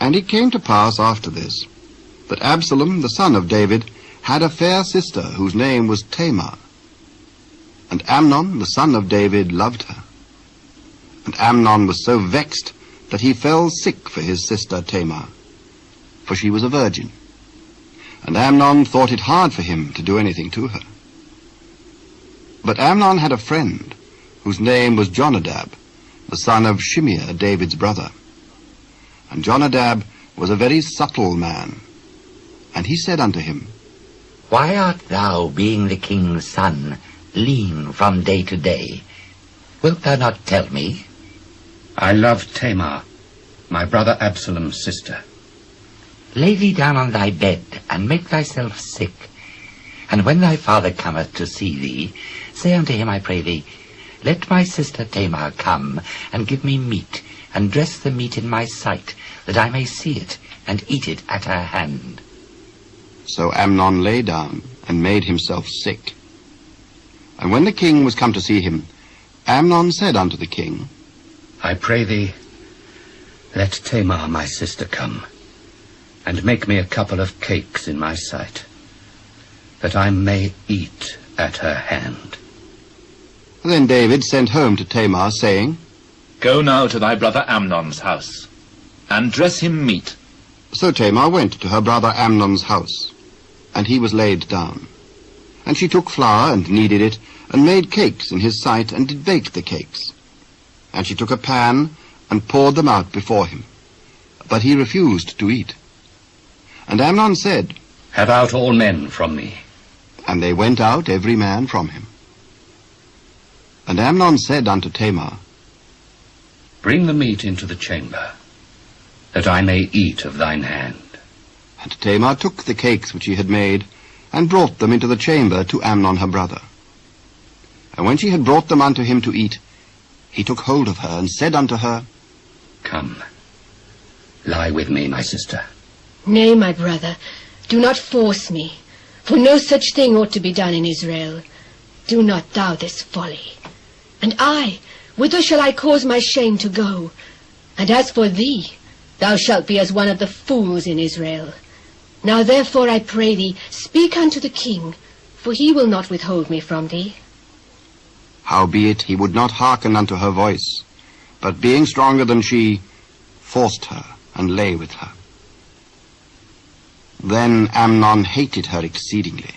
And it came to pass after this, that Absalom, the son of David, had a fair sister whose name was Tamar. And Amnon, the son of David, loved her. And Amnon was so vexed that he fell sick for his sister Tamar, for she was a virgin. And Amnon thought it hard for him to do anything to her. But Amnon had a friend, whose name was Jonadab, the son of Shimeah, David's brother. And Jonadab was a very subtle man. And he said unto him, Why art thou, being the king's son, lean from day to day? Wilt thou not tell me? I love Tamar, my brother Absalom's sister. Lay thee down on thy bed, and make thyself sick. And when thy father cometh to see thee, say unto him, I pray thee, Let my sister Tamar come, and give me meat, and dress the meat in my sight, that I may see it, and eat it at her hand. So Amnon lay down, and made himself sick. And when the king was come to see him, Amnon said unto the king, I pray thee, let Tamar my sister come, and make me a couple of cakes in my sight, that I may eat at her hand. Then David sent home to Tamar, saying, Go now to thy brother Amnon's house, and dress him meat. So Tamar went to her brother Amnon's house, and he was laid down. And she took flour, and kneaded it, and made cakes in his sight, and did bake the cakes. And she took a pan, and poured them out before him. But he refused to eat. And Amnon said, Have out all men from me. And they went out every man from him. And Amnon said unto Tamar, Bring the meat into the chamber, that I may eat of thine hand. And Tamar took the cakes which she had made, and brought them into the chamber to Amnon her brother. And when she had brought them unto him to eat, he took hold of her, and said unto her, Come, lie with me, my sister. Nay, my brother, do not force me, for no such thing ought to be done in Israel. Do not thou this folly. And I, whither shall I cause my shame to go? And as for thee, thou shalt be as one of the fools in Israel. Now therefore I pray thee, speak unto the king, for he will not withhold me from thee. Howbeit he would not hearken unto her voice, but being stronger than she, forced her, and lay with her. Then Amnon hated her exceedingly,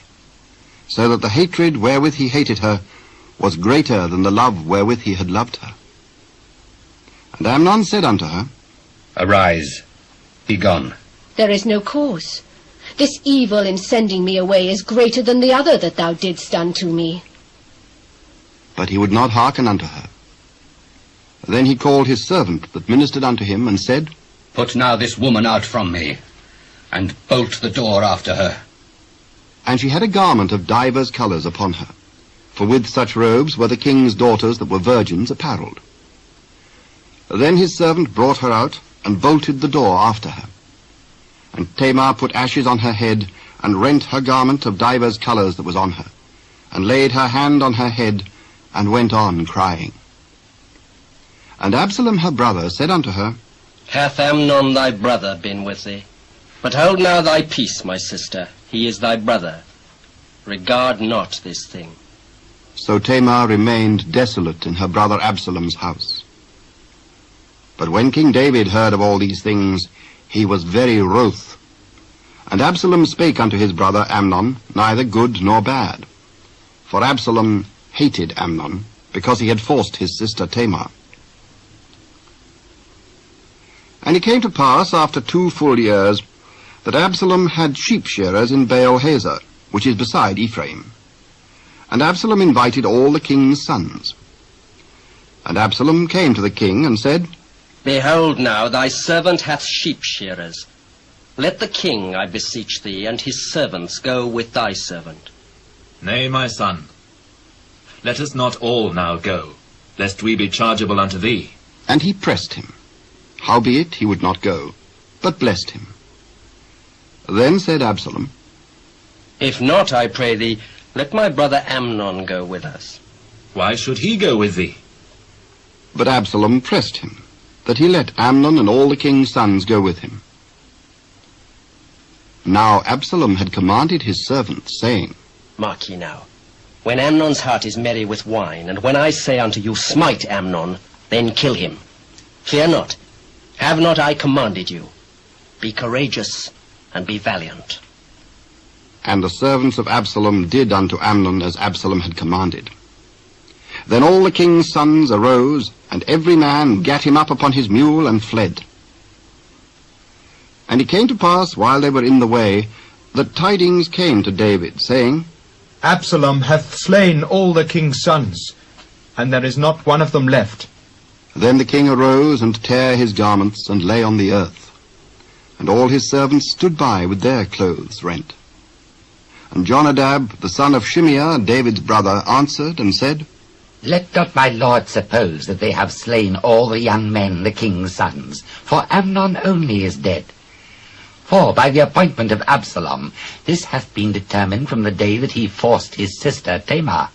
so that the hatred wherewith he hated her was greater than the love wherewith he had loved her. And Amnon said unto her, Arise, be gone. There is no cause. This evil in sending me away is greater than the other that thou didst unto me. But he would not hearken unto her. Then he called his servant that ministered unto him, and said, Put now this woman out from me, and bolt the door after her. And she had a garment of divers colours upon her, for with such robes were the king's daughters that were virgins apparelled. Then his servant brought her out, and bolted the door after her. And Tamar put ashes on her head, and rent her garment of divers colours that was on her, and laid her hand on her head, and went on crying. And Absalom her brother said unto her, Hath Amnon thy brother been with thee? But hold now thy peace, my sister, he is thy brother. Regard not this thing. So Tamar remained desolate in her brother Absalom's house. But when King David heard of all these things, he was very wroth. And Absalom spake unto his brother Amnon, neither good nor bad. For Absalom hated Amnon, because he had forced his sister Tamar. And it came to pass, after 2 full years, that Absalom had sheep shearers in Baal-hazor, which is beside Ephraim. And Absalom invited all the king's sons. And Absalom came to the king, and said, Behold now, thy servant hath sheep shearers. Let the king, I beseech thee, and his servants go with thy servant. Nay, my son, let us not all now go, lest we be chargeable unto thee. And he pressed him. Howbeit he would not go, but blessed him. Then said Absalom, If not, I pray thee, let my brother Amnon go with us. Why should he go with thee? But Absalom pressed him, that he let Amnon and all the king's sons go with him. Now Absalom had commanded his servants, saying, Mark ye now, when Amnon's heart is merry with wine, and when I say unto you, smite Amnon, then kill him. Fear not, have not I commanded you? Be courageous, and be valiant. And the servants of Absalom did unto Amnon as Absalom had commanded. Then all the king's sons arose, and every man gat him up upon his mule, and fled. And it came to pass, while they were in the way, that tidings came to David, saying, Absalom hath slain all the king's sons, and there is not one of them left. Then the king arose, and tare his garments, and lay on the earth. And all his servants stood by with their clothes rent. And Jonadab, the son of Shimeah, David's brother, answered and said, Let not my lord suppose that they have slain all the young men, the king's sons, for Amnon only is dead. For by the appointment of Absalom, this hath been determined from the day that he forced his sister Tamar.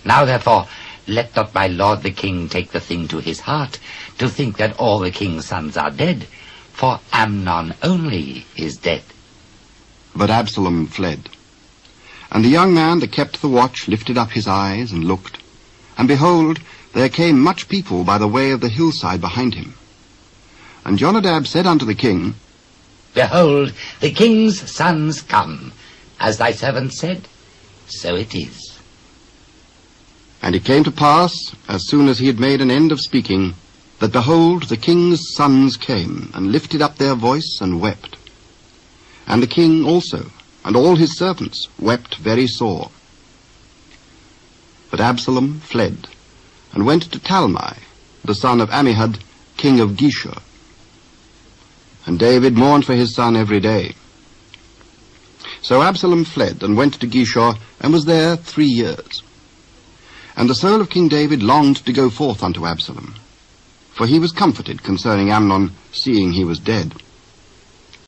Now therefore, let not my lord the king take the thing to his heart, to think that all the king's sons are dead, for Amnon only is dead. But Absalom fled. And the young man that kept the watch lifted up his eyes and looked, and behold, there came much people by the way of the hillside behind him. And Jonadab said unto the king, Behold, the king's sons come. As thy servant said, so it is. And it came to pass, as soon as he had made an end of speaking, that behold, the king's sons came, and lifted up their voice, and wept. And the king also, and all his servants, wept very sore. But Absalom fled, and went to Talmai, the son of Ammihud, king of Geshur. And David mourned for his son every day. So Absalom fled, and went to Geshur, and was there 3 years. And the soul of King David longed to go forth unto Absalom, for he was comforted concerning Amnon, seeing he was dead.